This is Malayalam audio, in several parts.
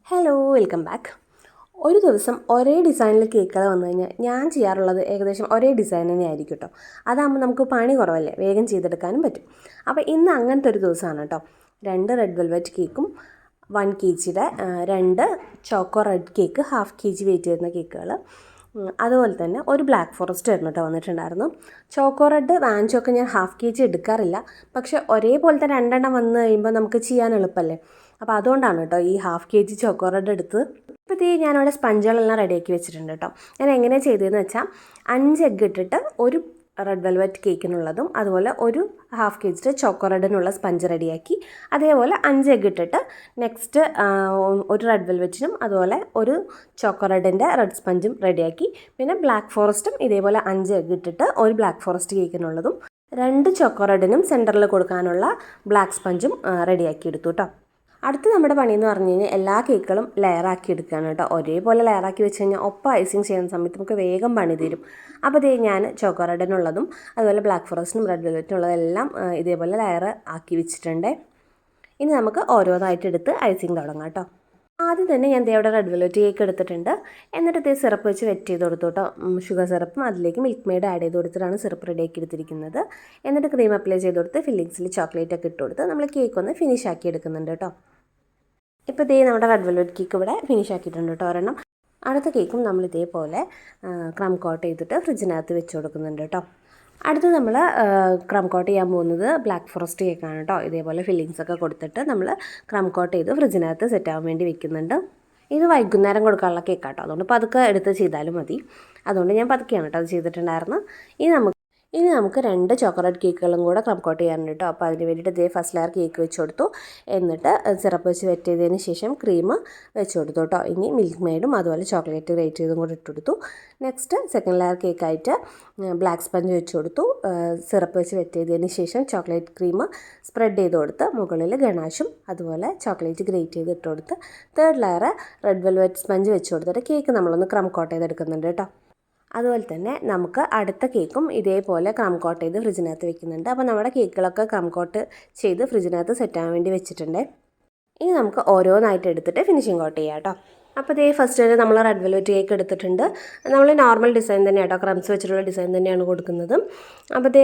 Hello, welcome back. ഒരു ദിവസം ഒരേ ഡിസൈനിൽ കേക്കുകൾ വന്നു കഴിഞ്ഞാൽ ഞാൻ ചെയ്യാറുള്ളത് ഏകദേശം ഒരേ ഡിസൈൻ തന്നെ ആയിരിക്കും കേട്ടോ. അതാകുമ്പോൾ നമുക്ക് പണി കുറവല്ലേ, വേഗം ചെയ്തെടുക്കാനും പറ്റും. അപ്പോൾ ഇന്ന് അങ്ങനത്തെ ഒരു ദിവസമാണ് കേട്ടോ. 2 റെഡ് വെൽവെറ്റ് കേക്കും 1 kgയുടെ 2 choco red cake, ½ kg weight വരുന്ന കേക്കുകൾ, അതുപോലെ തന്നെ ഒരു ബ്ലാക്ക് ഫോറസ്റ്റ് ആയിരുന്നു കേട്ടോ വന്നിട്ടുണ്ടായിരുന്നു. ചോക്കോ റെഡ് വാങ്ങിച്ചൊക്കെ ഞാൻ ½ kg എടുക്കാറില്ല, പക്ഷേ ഒരേപോലത്തെ 2 എണ്ണം വന്നു കഴിയുമ്പോൾ നമുക്ക് ചെയ്യാൻ എളുപ്പമല്ലേ. അപ്പോൾ അതുകൊണ്ടാണ് കേട്ടോ ഈ ½ kg ചോക്കോ റെഡ് എടുത്ത്. ഇപ്പോൾ ഞാനിവിടെ സ്പഞ്ചുകളെല്ലാം റെഡിയാക്കി വെച്ചിട്ടുണ്ട് കേട്ടോ. ഞാൻ എങ്ങനെയാണ് ചെയ്തതെന്ന് വെച്ചാൽ 5 എഗ്ഗ് ഇട്ടിട്ട് ഒരു റെഡ് വെൽവെറ്റ് കേക്കിനുള്ളതും അതുപോലെ ഒരു ½ kg ചോക്കോ റെഡിനുള്ള സ്പഞ്ച് റെഡിയാക്കി, അതേപോലെ 5 എഗ്ഗ് ഇട്ടിട്ട് നെക്സ്റ്റ് ഒരു റെഡ് വെൽവെറ്റിനും അതുപോലെ ഒരു ചോക്കോ റെഡിൻ്റെ റെഡ് സ്പഞ്ചും റെഡിയാക്കി, പിന്നെ ബ്ലാക്ക് ഫോറസ്റ്റും ഇതേപോലെ 5 എഗ്ഗ് ഇട്ടിട്ട് ഒരു ബ്ലാക്ക് ഫോറസ്റ്റ് കേക്കിനുള്ളതും 2 ചോക്കോ റെഡിനും സെൻറ്ററിൽ കൊടുക്കാനുള്ള ബ്ലാക്ക് സ്പഞ്ചും റെഡിയാക്കി എടുത്തു കേട്ടോ. അടുത്ത് നമ്മുടെ പണിയെന്ന് പറഞ്ഞു കഴിഞ്ഞാൽ എല്ലാ കേക്കുകളും ലെയറാക്കി എടുക്കുകയാണ് കേട്ടോ. ഒരേപോലെ ലെയറാക്കി വെച്ച് കഴിഞ്ഞാൽ ഒപ്പം ഐസിങ് ചെയ്യുന്ന സമയത്ത് നമുക്ക് വേഗം പണി തീരും. അപ്പോൾ ഞാൻ ചോക്കോ റെഡിനുള്ളതും അതുപോലെ ബ്ലാക്ക് ഫോറസ്റ്റിനും റെഡ് വെൽവെറ്റിനുള്ളതെല്ലാം ഇതേപോലെ ലെയർ ആക്കി വെച്ചിട്ടുണ്ട്. ഇനി നമുക്ക് ഓരോന്നായിട്ട് എടുത്ത് ഐസിങ് തുടങ്ങാം കേട്ടോ. ആദ്യം തന്നെ ഞാൻ അവിടെ റെഡ് വെൽവെറ്റ് കേക്ക് എടുത്തിട്ടുണ്ട്. എന്നിട്ട് സിറപ്പ് വെച്ച് വെറ്റ് ചെയ്ത് കൊടുത്തു കേട്ടോ. ഷുഗർ സിറപ്പും അതിലേക്ക് മിൽക്ക് മെയ്ഡ് ആഡ് ചെയ്ത് കൊടുത്തിട്ടാണ് സിറപ്പ് റെഡിയാക്കി എടുത്തിരിക്കുന്നത്. എന്നിട്ട് ക്രീം അപ്ലൈ ചെയ്ത് കൊടുത്ത് ഫില്ലിങ്സിൽ ചോക്ലേറ്റ് ഒക്കെ ഇട്ട് കൊടുത്ത് നമ്മൾ കേക്ക് ഒന്ന് ഫിനിഷ് ആക്കി എടുക്കുന്നുണ്ട് കേട്ടോ. ഇപ്പോൾ നമ്മുടെ റെഡ് വെൽവെറ്റ് കേക്ക് ഇവിടെ ഫിനിഷ് ആക്കിയിട്ടുണ്ട് കേട്ടോ ഒരെണ്ണം. അടുത്ത കേക്കും നമ്മൾ ഇതേപോലെ ക്രം കോട്ട് ചെയ്തിട്ട് ഫ്രിഡ്ജിനകത്ത് വെച്ച് കൊടുക്കുന്നുണ്ട് കേട്ടോ. അടുത്ത് നമ്മൾ ക്രം കോട്ട് ചെയ്യാൻ പോകുന്നത് ബ്ലാക്ക് ഫോറസ്റ്റ് കേക്കാണ് കേട്ടോ. ഇതേപോലെ ഫില്ലിങ്സ് ഒക്കെ കൊടുത്തിട്ട് നമ്മൾ ക്രം കോട്ട് ചെയ്ത് ഫ്രിഡ്ജിനകത്ത് സെറ്റ് ആവാൻ വേണ്ടി വെക്കുന്നുണ്ട്. ഇത് വൈകുന്നേരം കൊടുക്കാനുള്ള കേക്കാട്ടോ, അതുകൊണ്ട് പതുക്കെ എടുത്ത് ചെയ്താലും മതി. അതുകൊണ്ട് ഞാൻ പതുക്കെയാണ് കേട്ടോ അത് ചെയ്തിട്ടുണ്ടായിരുന്നു. ഇനി നമുക്ക് 2 ചോക്ലേറ്റ് കേക്കുകളും കൂടെ ക്രം കോട്ട് ചെയ്യാനുണ്ട് കേട്ടോ. അപ്പോൾ അതിന് വേണ്ടിയിട്ട് ഫസ്റ്റ് ലെയർ കേക്ക് വെച്ച് കൊടുത്തു. എന്നിട്ട് സിറപ്പ് വെച്ച് വെറ്റ് ചെയ്തതിന് ശേഷം ക്രീം വെച്ച് കൊടുത്തു കേട്ടോ. ഇനി മിൽക്ക് മെയ്ഡും അതുപോലെ ചോക്ലേറ്റ് ഗ്രേറ്റ് ചെയ്തും കൂടെ ഇട്ട് കൊടുത്തു. നെക്സ്റ്റ് സെക്കൻഡ് ലെയർ കേക്കായിട്ട് ബ്ലാക്ക് സ്പഞ്ച് വെച്ച് കൊടുത്തു. സിറപ്പ് വെച്ച് വെറ്റ് ചെയ്തതിന് ശേഷം ചോക്ലേറ്റ് ക്രീം സ്പ്രെഡ് ചെയ്ത് കൊടുത്ത് മുകളിൽ ഗണാഷും അതുപോലെ ചോക്ലേറ്റ് ഗ്രേറ്റ് ചെയ്ത് ഇട്ട് കൊടുത്ത് third layer red velvet sponge വെച്ച് കൊടുത്തിട്ട് കേക്ക് നമ്മളൊന്ന് ക്രം കോട്ട് ചെയ്തെടുക്കുന്നുണ്ട് കേട്ടോ. അതുപോലെ തന്നെ നമുക്ക് അടുത്ത കേക്കും ഇതേപോലെ ക്രം കോട്ട് ചെയ്ത് ഫ്രിഡ്ജിനകത്ത് വെക്കുന്നുണ്ട്. അപ്പോൾ നമ്മുടെ കേക്കുകളൊക്കെ ക്രം കോട്ട് ചെയ്ത് ഫ്രിഡ്ജിനകത്ത് സെറ്റ് ആവാൻ വേണ്ടി വെച്ചിട്ടുണ്ട്. ഇനി നമുക്ക് ഓരോന്നായിട്ട് എടുത്തിട്ട് ഫിനിഷിംഗ് കോട്ട് ചെയ്യാം കേട്ടോ. അപ്പോൾ ഫസ്റ്റ് നമ്മൾ റെഡ് വെൽവെറ്റ് കേക്ക് എടുത്തിട്ടുണ്ട്. നമ്മൾ നോർമൽ ഡിസൈൻ തന്നെ കേട്ടോ, ക്രംസ് വെച്ചിട്ടുള്ള ഡിസൈൻ തന്നെയാണ് കൊടുക്കുന്നത്. അപ്പോൾ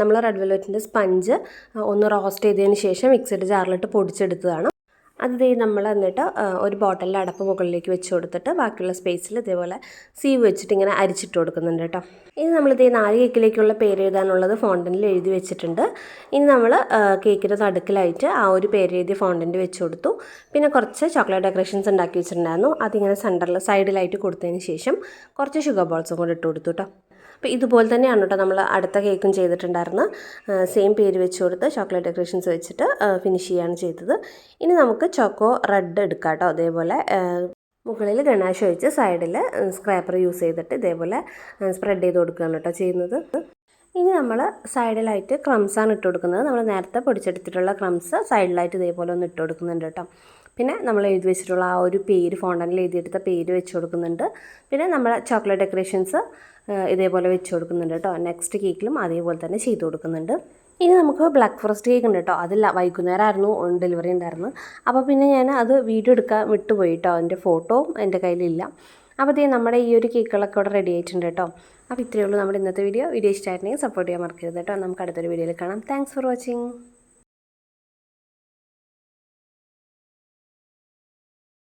നമ്മൾ റെഡ് വെൽവെറ്റിൻ്റെ സ്പഞ്ച് ഒന്ന് റോസ്റ്റ് ചെയ്തതിന് ശേഷം മിക്സഡ് ജാറിലിട്ട് പൊടിച്ചെടുത്തതാണ്. അത് നമ്മൾ എന്നിട്ട് ഒരു ബോട്ടിലിൽ അടപ്പ് മുകളിലേക്ക് വെച്ച് കൊടുത്തിട്ട് ബാക്കിയുള്ള സ്പേസിൽ ഇതേപോലെ സീവ് വെച്ചിട്ട് ഇങ്ങനെ അരിച്ചിട്ട് കൊടുക്കുന്നുണ്ട് കേട്ടോ. ഇനി നമ്മൾ 4 കേക്കിലേക്കുള്ള പേര് എഴുതാനുള്ളത് ഫോണ്ടനിൽ എഴുതി വെച്ചിട്ടുണ്ട്. ഇനി നമ്മൾ കേക്കിൻ്റെ നടുക്കിലായിട്ട് ആ ഒരു പേര് എഴുതി ഫോണ്ടൻ്റ് വെച്ച് കൊടുത്തു. പിന്നെ കുറച്ച് ചോക്ലേറ്റ് ഡെക്കറേഷൻസ് ഉണ്ടാക്കി വെച്ചിട്ടുണ്ടായിരുന്നു. അതിങ്ങനെ സെൻറ്ററിൽ സൈഡിലായിട്ട് കൊടുത്തതിന് ശേഷം കുറച്ച് ഷുഗർ ബോൾസും കൂടെ ഇട്ട് കൊടുത്തു കേട്ടോ. അപ്പോൾ ഇതുപോലെ തന്നെയാണ് കേട്ടോ നമ്മൾ അടുത്ത കേക്കും ചെയ്തിട്ടുണ്ടായിരുന്നു. സെയിം പേര് വെച്ച് കൊടുത്ത് ചോക്ലേറ്റ് ഡെക്കറേഷൻസ് വെച്ചിട്ട് ഫിനിഷ് ചെയ്യുകയാണ് ചെയ്തത്. ഇനി നമുക്ക് ചോക്കോ റെഡ് എടുക്കാം കേട്ടോ. അതേപോലെ മുകളിൽ ഗണാഷ് ഒഴിച്ച് സൈഡിൽ സ്ക്രാപ്പർ യൂസ് ചെയ്തിട്ട് ഇതേപോലെ സ്പ്രെഡ് ചെയ്ത് കൊടുക്കുകയാണ് കേട്ടോ ചെയ്യുന്നത്. ഇനി നമ്മൾ സൈഡിലായിട്ട് ക്രംസാണ് ഇട്ട് കൊടുക്കുന്നത്. നമ്മൾ നേരത്തെ പൊടിച്ചെടുത്തിട്ടുള്ള ക്രംസ് സൈഡിലായിട്ട് ഇതേപോലെ ഒന്ന് ഇട്ട് കൊടുക്കുന്നുണ്ട് കേട്ടോ. പിന്നെ നമ്മൾ എഴുതി വെച്ചിട്ടുള്ള ആ ഒരു പേര് ഫോണ്ടനിൽ എഴുതിയെടുത്ത പേര് വെച്ച് കൊടുക്കുന്നുണ്ട്. പിന്നെ നമ്മൾ ചോക്ലേറ്റ് ഡെക്കറേഷൻസ് ഇതേപോലെ വെച്ച് കൊടുക്കുന്നുണ്ട് കേട്ടോ. നെക്സ്റ്റ് കേക്കിലും അതേപോലെ തന്നെ ചെയ്ത് കൊടുക്കുന്നുണ്ട്. ഇനി നമുക്ക് ബ്ലാക്ക് ഫോറസ്റ്റ് കേക്ക് ഉണ്ട് കേട്ടോ. അതില്ല, വൈകുന്നേരമായിരുന്നു ഡെലിവറി ഉണ്ടായിരുന്നു. അപ്പോൾ പിന്നെ ഞാൻ അത് വീഡിയോ എടുക്കാൻ വിട്ടുപോയി കേട്ടോ. അതിൻ്റെ ഫോട്ടോ എൻ്റെ കയ്യിലില്ല. അപ്പോൾ നമ്മുടെ ഈ ഒരു കേക്കുകളൊക്കെ ഇവിടെ റെഡി ആയിട്ടുണ്ട് കേട്ടോ. അപ്പോൾ ഇത്രയേ ഉള്ളൂ നമ്മുടെ ഇന്നത്തെ വീഡിയോ. ഇഷ്ടമായിട്ടുണ്ടെങ്കിൽ സപ്പോർട്ട് ചെയ്യാൻ മറക്കരുത് കേട്ടോ. നമുക്ക് അടുത്തൊരു വീഡിയോയിൽ കാണാം. Thanks for watching.